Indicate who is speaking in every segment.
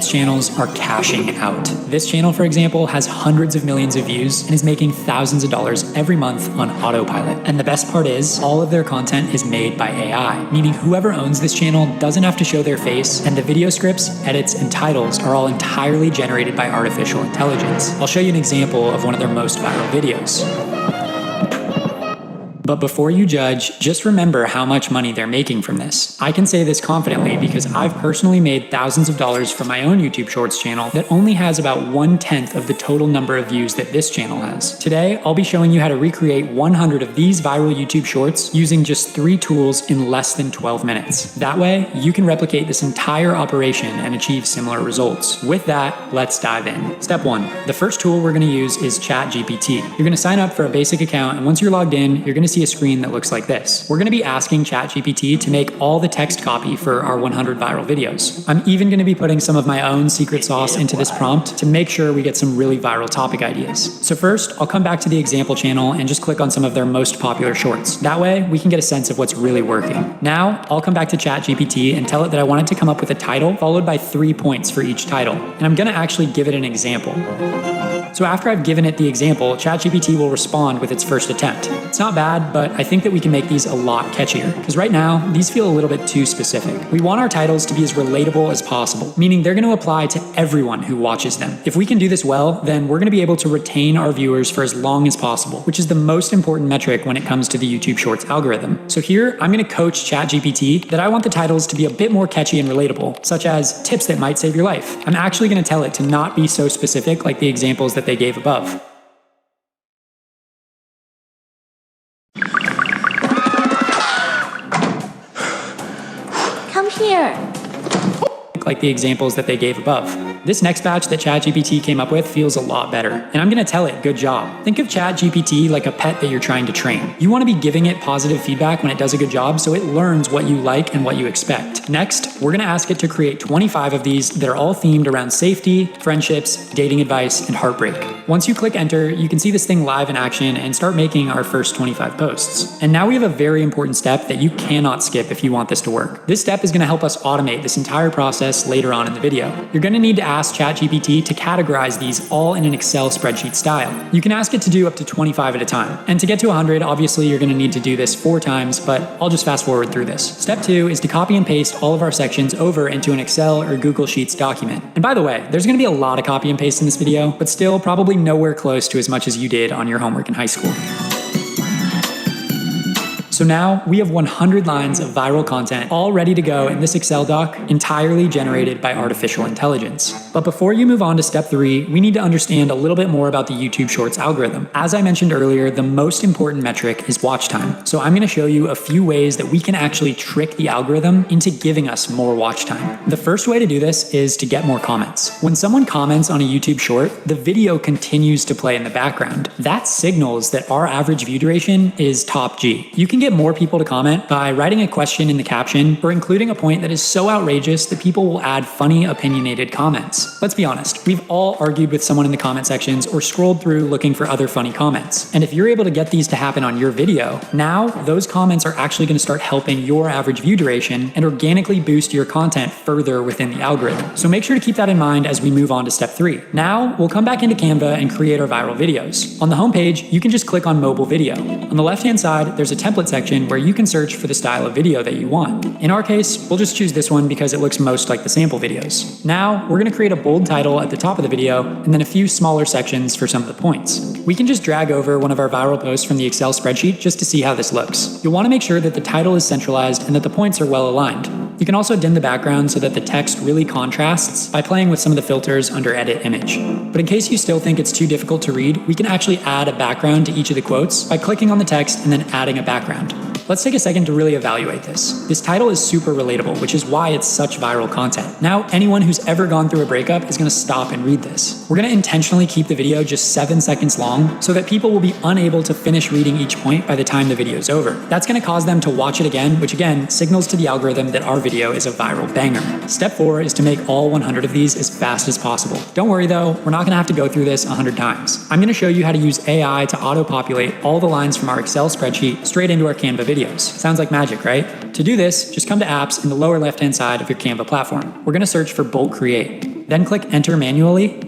Speaker 1: most channels are cashing out. This channel, for example, has hundreds of millions of views and is making thousands of dollars every month on autopilot. And the best part is, all of their content is made by AI, meaning whoever owns this channel doesn't have to show their face, and the video scripts, edits, and titles are all entirely generated by artificial intelligence. I'll show you an example of one of their most viral videos. But before you judge, just remember how much money they're making from this. I can say this confidently because I've personally made thousands of dollars from my own YouTube Shorts channel that only has about 1/10 of the total number of views that this channel has. Today, I'll be showing you how to recreate 100 of these viral YouTube Shorts using just 3 tools in less than 12 minutes. That way, you can replicate this entire operation and achieve similar results. With that, let's dive in. Step 1. The first tool we're going to use is ChatGPT. You're going to sign up for a basic account, and once you're logged in, you're going to see a screen that looks like this. We're going to be asking ChatGPT to make all the text copy for our 100 viral videos. I'm even going to be putting some of my own secret sauce into this prompt to make sure we get some really viral topic ideas. So first, I'll come back to the example channel and just click on some of their most popular shorts. That way, we can get a sense of what's really working. Now, I'll come back to ChatGPT and tell it that I want it to come up with a title followed by 3 points for each title. And I'm going to actually give it an example. So after I've given it the example, ChatGPT will respond with its first attempt. It's not bad, but I think that we can make these a lot catchier, because right now, these feel a little bit too specific. We want our titles to be as relatable as possible, meaning they're going to apply to everyone who watches them. If we can do this well, then we're going to be able to retain our viewers for as long as possible, which is the most important metric when it comes to the YouTube Shorts algorithm. So here, I'm going to coach ChatGPT that I want the titles to be a bit more catchy and relatable, such as tips that might save your life. I'm actually going to tell it to not be so specific like the examples that they gave above.
Speaker 2: Come here.
Speaker 1: Like the examples that they gave above. This next batch that ChatGPT came up with feels a lot better, and I'm going to tell it, good job. Think of ChatGPT like a pet that you're trying to train. You want to be giving it positive feedback when it does a good job so it learns what you like and what you expect. Next, we're going to ask it to create 25 of these that are all themed around safety, friendships, dating advice, and heartbreak. Once you click enter, you can see this thing live in action and start making our first 25 posts. And now we have a very important step that you cannot skip if you want this to work. This step is going to help us automate this entire process later on in the video. You're going to need to ask ChatGPT to categorize these all in an Excel spreadsheet style. You can ask it to do up to 25 at a time. And to get to 100, obviously you're going to need to do this 4 times, but I'll just fast forward through this. Step 2 is to copy and paste all of our sections over into an Excel or Google Sheets document. And by the way, there's going to be a lot of copy and paste in this video, but still probably nowhere close to as much as you did on your homework in high school. So now we have 100 lines of viral content all ready to go in this Excel doc, entirely generated by artificial intelligence. But before you move on to step 3, we need to understand a little bit more about the YouTube Shorts algorithm. As I mentioned earlier, the most important metric is watch time. So I'm going to show you a few ways that we can actually trick the algorithm into giving us more watch time. The first way to do this is to get more comments. When someone comments on a YouTube Short, the video continues to play in the background. That signals that our average view duration is top G. You can get more people to comment by writing a question in the caption or including a point that is so outrageous that people will add funny, opinionated comments. Let's be honest, we've all argued with someone in the comment sections or scrolled through looking for other funny comments. And if you're able to get these to happen on your video, now those comments are actually going to start helping your average view duration and organically boost your content further within the algorithm. So make sure to keep that in mind as we move on to step 3. Now we'll come back into Canva and create our viral videos. On the homepage, you can just click on mobile video. On the left-hand side, there's a template section where you can search for the style of video that you want. In our case, we'll just choose this one because it looks most like the sample videos. Now, we're going to create a bold title at the top of the video and then a few smaller sections for some of the points. We can just drag over one of our viral posts from the Excel spreadsheet just to see how this looks. You'll want to make sure that the title is centralized and that the points are well aligned. You can also dim the background so that the text really contrasts by playing with some of the filters under Edit Image. But in case you still think it's too difficult to read, we can actually add a background to each of the quotes by clicking on the text and then adding a background. Let's take a second to really evaluate this. This title is super relatable, which is why it's such viral content. Now, anyone who's ever gone through a breakup is going to stop and read this. We're going to intentionally keep the video just 7 seconds long so that people will be unable to finish reading each point by the time the video is over. That's going to cause them to watch it again, which again signals to the algorithm that our video is a viral banger. Step 4 is to make all 100 of these as fast as possible. Don't worry though, we're not going to have to go through this 100 times. I'm going to show you how to use AI to auto-populate all the lines from our Excel spreadsheet straight into our Canva videos. Sounds like magic, right? To do this, just come to Apps in the lower left-hand side of your Canva platform. We're going to search for Bolt Create. then click enter manually,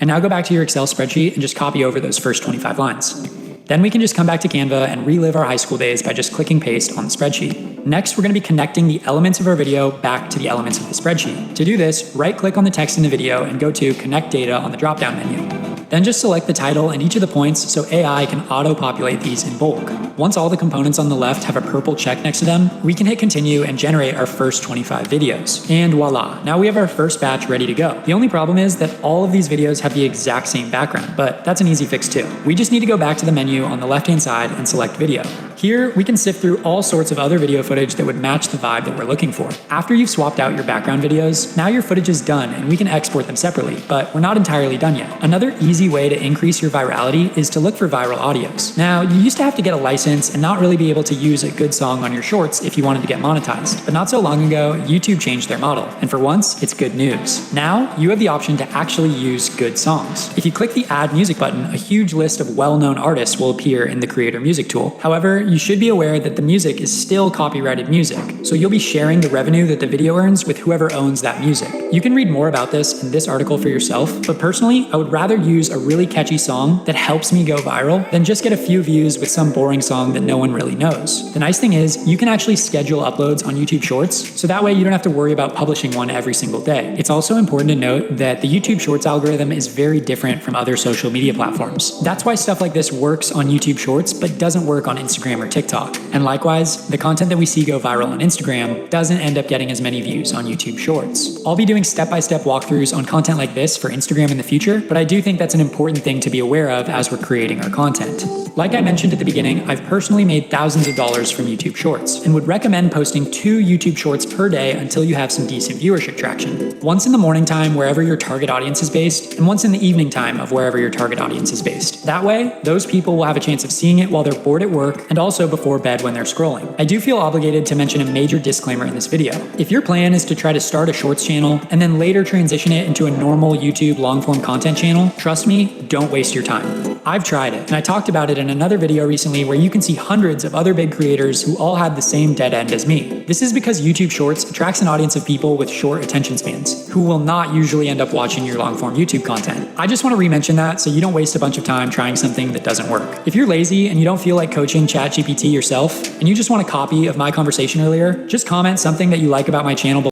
Speaker 1: and now go back to your Excel spreadsheet and just copy over those first 25 lines. Then we can just come back to Canva and relive our high school days by just clicking paste on the spreadsheet. Next, we're going to be connecting the elements of our video back to the elements of the spreadsheet. To do this, right-click on the text in the video and go to Connect Data on the drop-down menu. Then just select the title and each of the points so AI can auto-populate these in bulk. Once all the components on the left have a purple check next to them, we can hit continue and generate our first 25 videos. And voila, now we have our first batch ready to go. The only problem is that all of these videos have the exact same background, but that's an easy fix too. We just need to go back to the menu on the left-hand side and select video. Here, we can sift through all sorts of other video footage that would match the vibe that we're looking for. After you've swapped out your background videos, now your footage is done and we can export them separately, but we're not entirely done yet. Another easy way to increase your virality is to look for viral audios. Now, you used to have to get a license and not really be able to use a good song on your shorts if you wanted to get monetized. But not so long ago, YouTube changed their model, and for once, it's good news. Now, you have the option to actually use good songs. If you click the Add Music button, a huge list of well-known artists will appear in the Creator Music tool. However, you should be aware that the music is still copyrighted music, so you'll be sharing the revenue that the video earns with whoever owns that music. You can read more about this in this article for yourself, but personally, I would rather use a really catchy song that helps me go viral than just get a few views with some boring song that no one really knows. The nice thing is, you can actually schedule uploads on YouTube Shorts, so that way you don't have to worry about publishing one every single day. It's also important to note that the YouTube Shorts algorithm is very different from other social media platforms. That's why stuff like this works on YouTube Shorts, but doesn't work on Instagram or TikTok. And likewise, the content that we see go viral on Instagram doesn't end up getting as many views on YouTube Shorts. I'll be doing step-by-step walkthroughs on content like this for Instagram in the future, but I do think that's an important thing to be aware of as we're creating our content. Like I mentioned at the beginning, I've personally made thousands of dollars from YouTube Shorts and would recommend posting 2 YouTube Shorts per day until you have some decent viewership traction. Once in the morning time wherever your target audience is based, and once in the evening time of wherever your target audience is based. That way, those people will have a chance of seeing it while they're bored at work and also before bed when they're scrolling. I do feel obligated to mention a major disclaimer in this video. If your plan is to try to start a Shorts channel and then later transition it into a normal YouTube long-form content channel, trust me, don't waste your time. I've tried it, and I talked about it in another video recently where you can see hundreds of other big creators who all had the same dead end as me. This is because YouTube Shorts attracts an audience of people with short attention spans, who will not usually end up watching your long-form YouTube content. I just want to re-mention that so you don't waste a bunch of time trying something that doesn't work. If you're lazy and you don't feel like coaching ChatGPT yourself, and you just want a copy of my conversation earlier, just comment something that you like about my channel below.